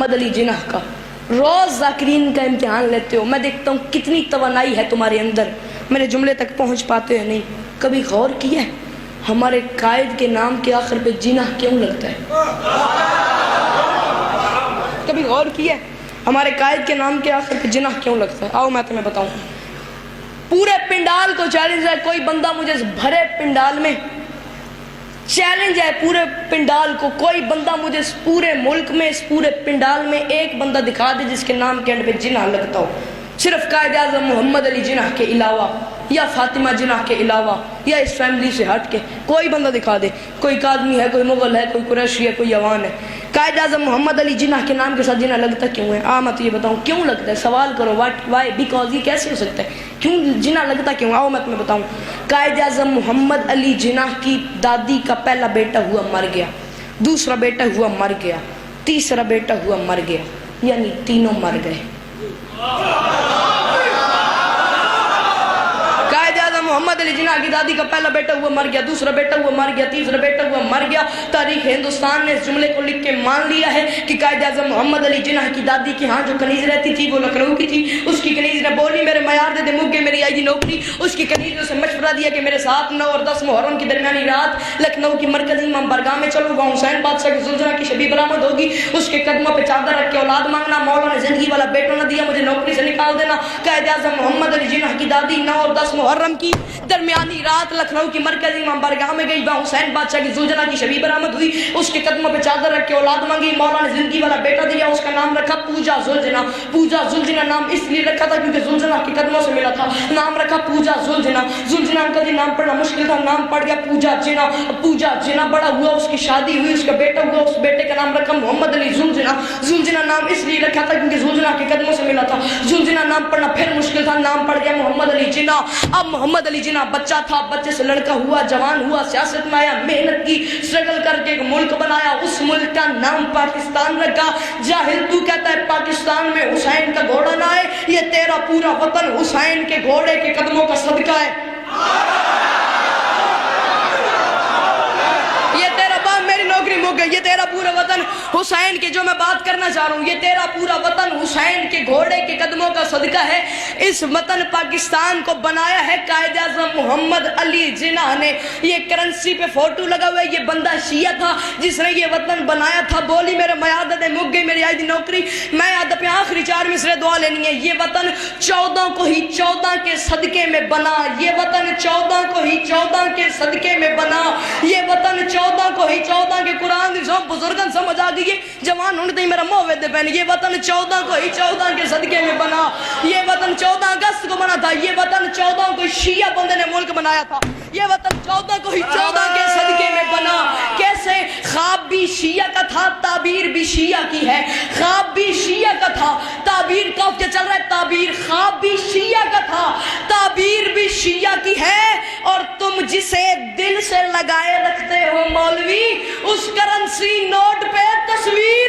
मोहम्मद अली जिन्ना का रोज़ ज़ाकिरीन का इम्तिहान लेते हो, मैं देखता हूँ कितनी तवानाई है तुम्हारे अंदर, मेरे जुमले तक पहुँच पाते हो नहीं। कभी गौर किया है हमारे कायद के नाम के आखिर पे जिन्ना क्यों लगता है? कभी गौर किया है हमारे कायद के नाम के आखिर पे जिन्ना क्यों लगता है? आओ मैं तुम्हें बताऊं। पूरे पिंडाल को चैलेंज है, कोई बंदा मुझे इस भरे पिंडाल में चैलेंज है, पूरे पिंडाल को कोई बंदा मुझे इस पूरे मुल्क में, इस पूरे पिंडाल में एक बंदा दिखा दे जिसके नाम के एंड पे जिन्ना लगता हो, सिर्फ कायद आज़म मोहम्मद अली जिन्ना के अलावा या फातिमा जिन्ना के अलावा या इस फैमिली से हट के कोई बंदा दिखा दे। कोई कादमी है, कोई मुगल है, कोई कुरैशी है, कोई अवान है, कायद आज़म मोहम्मद अली जिन्ना के नाम के साथ जिन्ना लगता क्यों है? मैं तो ये बताऊं क्यों लगता है, सवाल करो व्हाट वाई बिकॉज, ये कैसे हो सकता है, क्यों जिन्ना लगता क्यों? आओ मैं तुम्हें बताऊं। कायद आज़म मोहम्मद अली जिन्ना की दादी का पहला बेटा हुआ मर गया, दूसरा बेटा हुआ मर गया, तीसरा बेटा हुआ मर गया, यानी तीनों मर गए। मोहम्मद अली जिन्ना की दादी का पहला बेटा हुआ मर गया, दूसरा बेटा हुआ मर गया, तीसरा बेटा हुआ मर गया। तारीख हिंदुस्तान ने इस जुमले को लिख के मान लिया है कि कायद आज़म मोहम्मद अली जिन्ना की दादी के यहाँ जो कनीज रहती थी वो लखनऊ की थी। उसकी कनीज ने बोली मेरे मयार दे मुग्गे मेरी आई नौकरी। उसकी कनीज ने उसे मशवरा दिया कि मेरे साथ 9 और 10 मुहर्रम की दरमियानी रात लखनऊ की मरकजी इमाम बारगाह में चलो, वहाँ हुसैन बादशाह की जुल्जना की शबी बरामद होगी, उसके कदमों पर चादर रख के औलाद मांगना, मौला ने जिंदगी वाला बेटा न दिया, मुझे नौकरी से निकाल देना। कायद आज़म मोहम्मद अली जिन्ना की दादी 9 और 10 मुहर्रम की दरमियानी रात लखनऊ की मरकजी इमाम बारगाह में गई, वहाँ हुसैन बादशाह की जुल्जना की शबी बरामद हुई, उसके कदमों पे चादर रख के औलाद मांगी, मौला ने जिंदगी वाला बेटा दिया, उसका नाम रखा पूजा जुल्जना। पूजा जुल्जना नाम इसलिए रखा था क्योंकि जुल्जना के कदमों से मिला था, नाम रखा पूजा जुल्जना। जुल्जना का नाम पढ़ना मुश्किल था, नाम पड़ गया पूजा जिना। पूजा जिना बड़ा हुआ, उसकी शादी हुई, उसका बेटा हुआ, उस बेटे का नाम रखा मोहम्मद अली जुल्जना। जुल्जना नाम इसलिए रखा था क्योंकि जुल्जना के कदमों से मिला था, जुल्जना नाम पढ़ना फिर मुश्किल था, नाम पड़ गया मोहम्मद अली जिन्ना। अब मोहम्मद अली जिन्ना बच्चा था, बच्चे से लड़का हुआ, जवान हुआ, सियासत में आया, मेहनत की, स्ट्रगल करके एक मुल्क बनाया, उस मुल्क का नाम पाकिस्तान रखा। जाहिल तू कहता है पाकिस्तान में हुसैन का घोड़ा ना आए, ये तेरा पूरा वतन हुसैन के घोड़े के कदमों का सदका है। ये तेरा बाप मेरी नौकरी मुक गई, ये तेरा पूरा वतन हुसैन के, जो मैं बात करना चाह रहा हूँ, ये तेरा पूरा वतन हुसैन के घोड़े के कदमों का सदका है। इस वतन पाकिस्तान को बनाया है कायद आज़म मोहम्मद अली जिन्ना ने। ये करेंसी पे फोटो लगा हुआ है, ये बंदा शिया था जिसने ये वतन बनाया था। बोली मेरे मयादत मुक गई मेरी आई नौकरी। मैं याद पे आखिरी 4 मिसरे दुआ लेनी है। ये वतन 14 को ही 14 के सदके में बना, ये वतन 14 को ही 14 के सदके में बना, ये वतन 14 को ही 14 के कुरान बुजुर्गन समझ आ गई, जवान होने मेरा मोहब्बत दे पहन। ये वतन 14 को ही 14 के सदके में बना, ये वतन 14 अगस्त को बना था, ये वतन 14 को शिया बंदे ने मुल्क बनाया था, ये वतन 14 को ही 14 के सदके में बना। कैसे? ख्वाब भी शिया का था, ताबीर भी शिया की है। ख्वाब भी शिया का था, ताबीर का क्या चल रहा है, ताबीर ख्वाब भी शिया का था, ताबीर भी शिया की है। और तुम जिसे दिल से लगाए रखते हो मौलवी, उस करेंसी नोट पे तस्वीर